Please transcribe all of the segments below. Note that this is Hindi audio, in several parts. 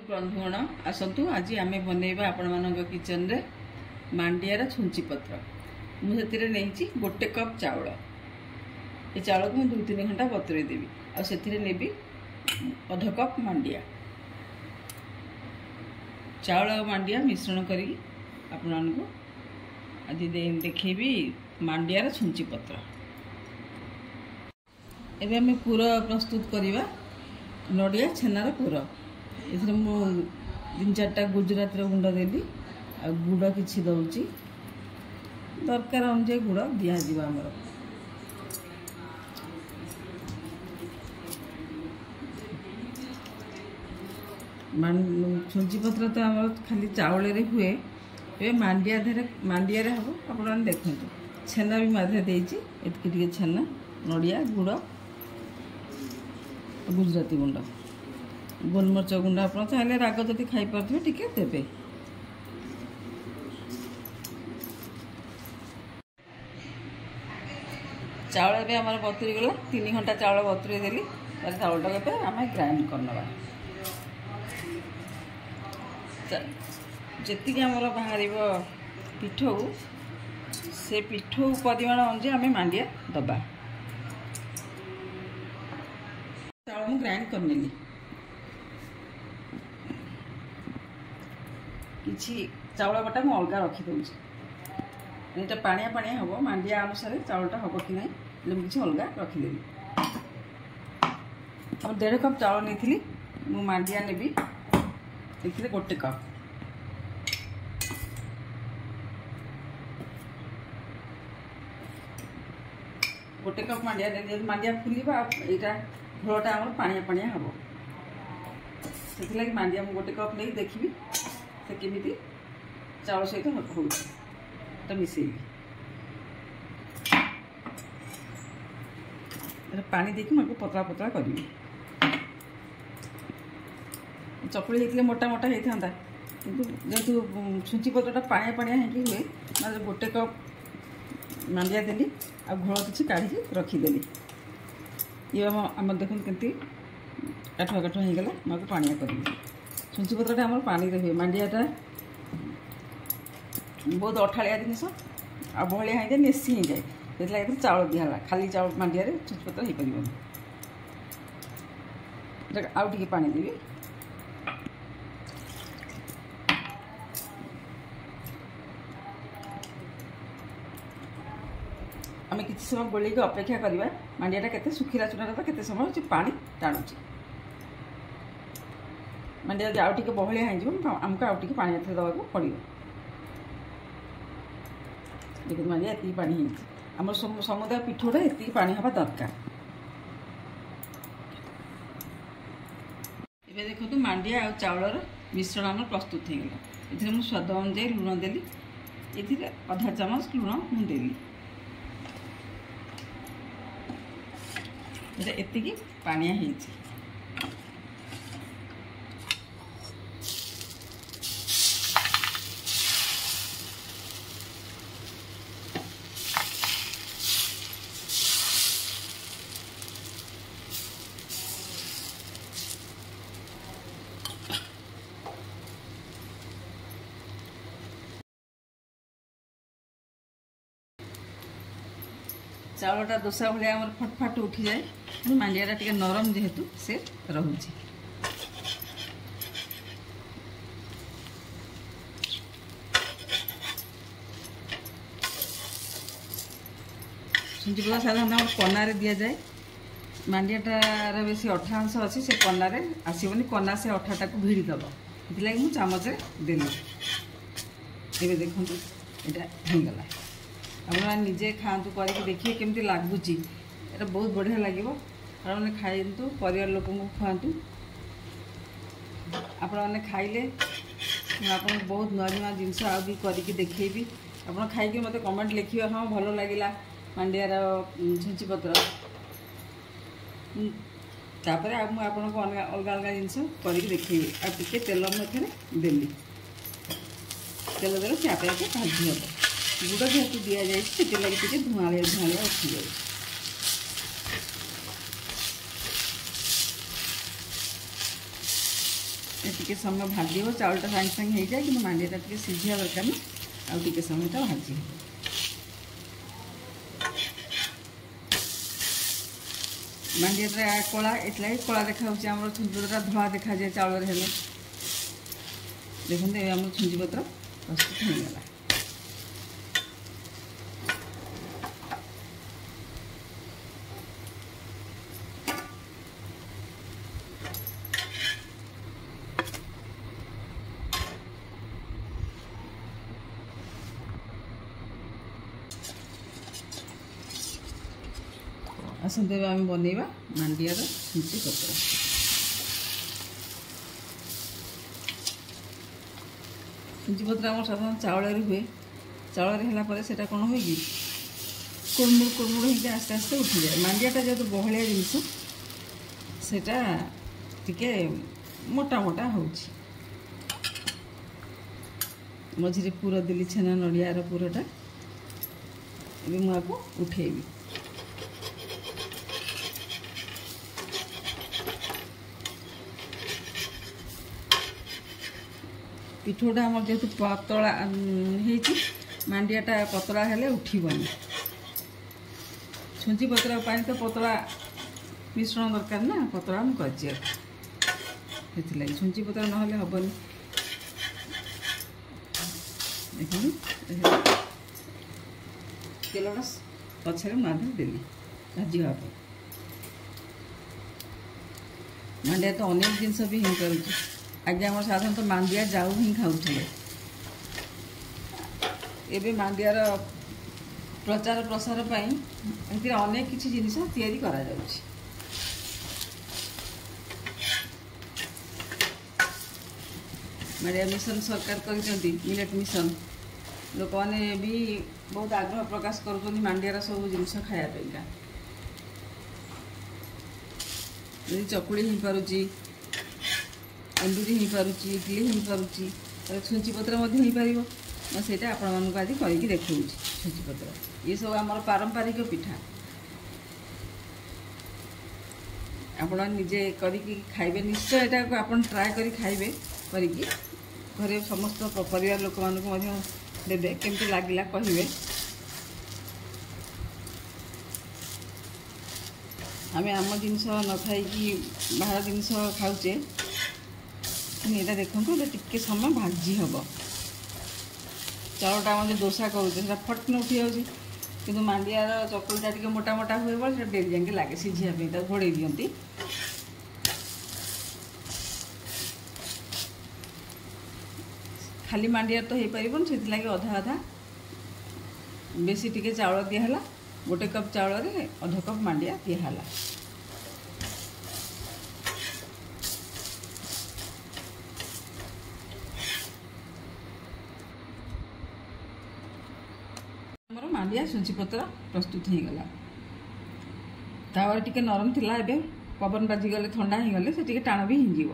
बंधुगण आसतु आज आम बनइबा आपण मान किचन रे मांडियार छुंची पत्र मुझे नहीं गोटे कप चाउल ये चाउल को 2-3 घंटा बतुरे देवी आउ नेबी अध कप मांडिया चाउल और मांडिया मिश्रण करी आपण आज देखेबी मांडियार छुंची पत्र। एबे हमें पूर प्रस्तुत करवा नड़िया छेनार पूर इधर मु 3-4टा गुजराती गुंड देली आ गुड़ किसी दौची दरकार अनुसार गुड़ दिज्व आमर छुंची पत्र तो आम खाली चाउल हुए ए मांडिया मांडिया हम आप देखते छेना भी माधे देती एतकी छेना नड़िया गुड़ गुजराती गुंड गोलमरच गुंड आप चाहिए राग जदि खाई पारे टी देवे। चाउल ए आम बतुरी गला 3 घंटा चाउल बतुरे देली चाउलटा के आम ग्राइंड करनवा जी आमर बाहर पिठू से पिठू परिमाण अनुसार आम मांडिया दबा चाउल मुझे ग्राइंड करनेली किसी चाउल बटा मुझे अलग रखीदे ये पानिया पानिया हम मांडिया अनुसार चाउलटा हम कि ना किसी अलग रखीदेवी हम 1.5 कप चाउल नहीं मु मांडिया नेबी देखिए गोटे कप गोटे कप मांडिया मांडिया फुलवा यहाँ घोलटा आम पानिया पानिया हम से मांडिया मुझे गोटे कप नहीं देखी से केमी चाउल सहित हो मिसेबी पानी देकी मुझे पतला पतला करी चकुली होते मोटा मोटा होता कि जेहतु छुंची पत्रटा पानिया पानिया हुए मतलब गोटे कप मांडिया देली आ घोल किसी काढ़ी रखीदेली ये आम देखते केमती काठुआ काठुआ होगला मुझे पानिया करी छुंची पत्रटा आम पानी हुए मांडियाटा बहुत अठाड़िया जिनस आ बहलिया हो जाए नेसी हो जाए से चाउल दिहला खाली चाउल मांडिया छुंची पत्र हो पार आउ टे पानी देवी आम कि समय गोल अपेक्षा करवा मांडियाटा केते सुखिला चुना तो केते समय पानी टाणुची मांडिया आउ टे बहलिया हो आमको आउ टे पानी दवाक पड़ो देखिए मांडिया ये पानी आम समुदाय पिठूटा ये पानी हवा दरकार। ये देखो मांडिया आ चाउलर मिश्रण आम प्रस्तुत हो गला ये स्वाद अनुसार लुण देली ये आधा चामच लुण मुदेली एतिकी पानिया होती चाउलटा दोसा भाया आम फटफट उठी जाए मांडियाटा टे नरम जेहेतु से रोचे छुंची पत्र साधारण कनारे दि जाए मांडियाटार बेसी अठा अंश अच्छी से कनारे आसबनी कना से अठाटा को भिड़ीदब ये मुझे चामचे देली ये देखो यहाँ होगला आप निजे खातु करके देखिए केमती लगुच ये बहुत बढ़िया लगे आपने खाइंतु परिवार लोक खुआतु आपने खाइले आप बहुत नुआ नुआ जिनस आ भी करके देखेबी आप खाई मत कमेंट लिखे हाँ भल लगे मांडियार छुंची पत्र तापर आपको अलग अलग जिनस करके देखेबी आ टे तेल मध्य देली तेल देले से आपे आपे भाजी हम गुड़ जेहतु दि जाए से लगे धुआलिया धुआलिया उठी जाए टिके समय भाजी हो चाउलटा सागे सागे हो जाए कि मांडियाटा टिके सीझा दरकार ना आउ टिके समय तो भाजी हो मांडियाटा कला एटला कला देखा आम छुंचीपत्र धला देखा जाए चाउल हेले देखते आम छुंचीपत्र प्रस्तुत होगला। आसते आम बनइबा मांडियार छुंचीपत्र। छुंचीपत्र आम साधारण चाउल हुए चाउल है से कौन हो कुड़मुड़ कुड़मुड़ हो आस्ते आस्ते उठी जाए। मांडियाटा जेहतु बहलिया जिनस सेटा टिके मोटा मोटा हो मझे पूर देली छेना नड़ियार पूरटा मुझे उठेबी। पिठोटा आम जेहतु पतला मांडियाटा पतला हेले उठिबनी छुंची पत्र तो पतला मिश्रण दरकार ना पतला हम कर छुंची पत्र ना हेबनी। देखो तेलटा पछे मुझे देली भाजी हाँपे मांडिया तो अनेक जिनस भी हिं कर आगे आम साधारणतः मांडिया जाऊ ही खाऊले एबे मांडियार प्रचार प्रसार पर अनेक किसी जिनिस तैयारी करा जाउछि। मांडिया मिशन सरकार कर मिलेट मिशन लोक मैंने भी बहुत आग्रह प्रकाश कर मांडियार सब जिनिस खायापा चकुली हो पारुची एंडुरी हो पारुची इडली हो पारुची छुंचीपत्र हो पार आपण आज करके देखा छुंचीपत्र ये सब आम पारंपरिक पिठा आपण निजे करके खाइबे निश्चय यहाँ आप ट्राए कर खाइबे करके घरे समस्त परिवार लोक मानक देवे केमती लगिला कहे। आम आम जिनस न खाई बाहर जिनस खाऊचे ये देखो टिके समय भाजी हम चाउलटा आम जो दोसा करुचे फट न उठी जाऊँगी कि मांडियार चकुलटा टिके मोटा मोटा हुए बोले डेली जाके लगे सीझापी घोड़े दिखती। खाली मांडिया तो हो पार से लगे अधा अधा बेसी टिके चाउल दिहला गोटे कप चाउल रे अध कप मांडिया दिहला। मांडिया छुंचीपत्र प्रस्तुत हो गला। तावा टिके नरम थिला एबे पवन बाजी गले ठंडा हो गले से टिके टाण भी हिंजीव।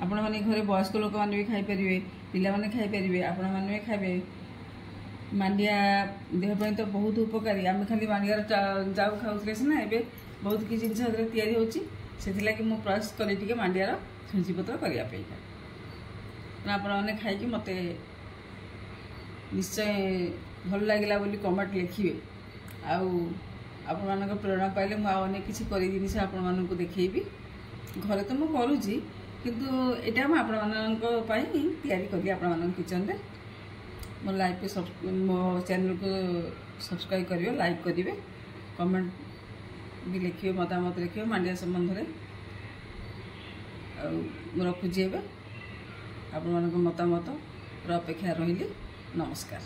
आपण माने घरे वयस्क लोक माने भी खाई परिबे पिला माने खाई परिबे आपण माने खाइबे। मांडिया देह पे तो बहुत उपकारी आम खाली मांडियार जाऊ खाऊले सीना एबे बहुत किसी जिनिस तैयारी होची सेथिला कि मो प्रयास करी टिके मांडियार छुंचीपत्र करिया पे आपण माने खाई मते निश्चय भल लगिला बोली कमेंट लिखिए आपण प्रेरणा पाइले मुझे अनेक किसी कर जिनिस आपण देखी घरे तो मुझे करुँची किंतु यहाँ आपण तैयारी करी आपण किचन रे मो लाइव पे मो चैनल को सब्सक्राइब करिवे लाइक करिवे कमेंट भी लिखिए मतामत लिखिए मांडिया संबंध में रखुची आपण मतामत अपेक्षा रही। नमस्कार।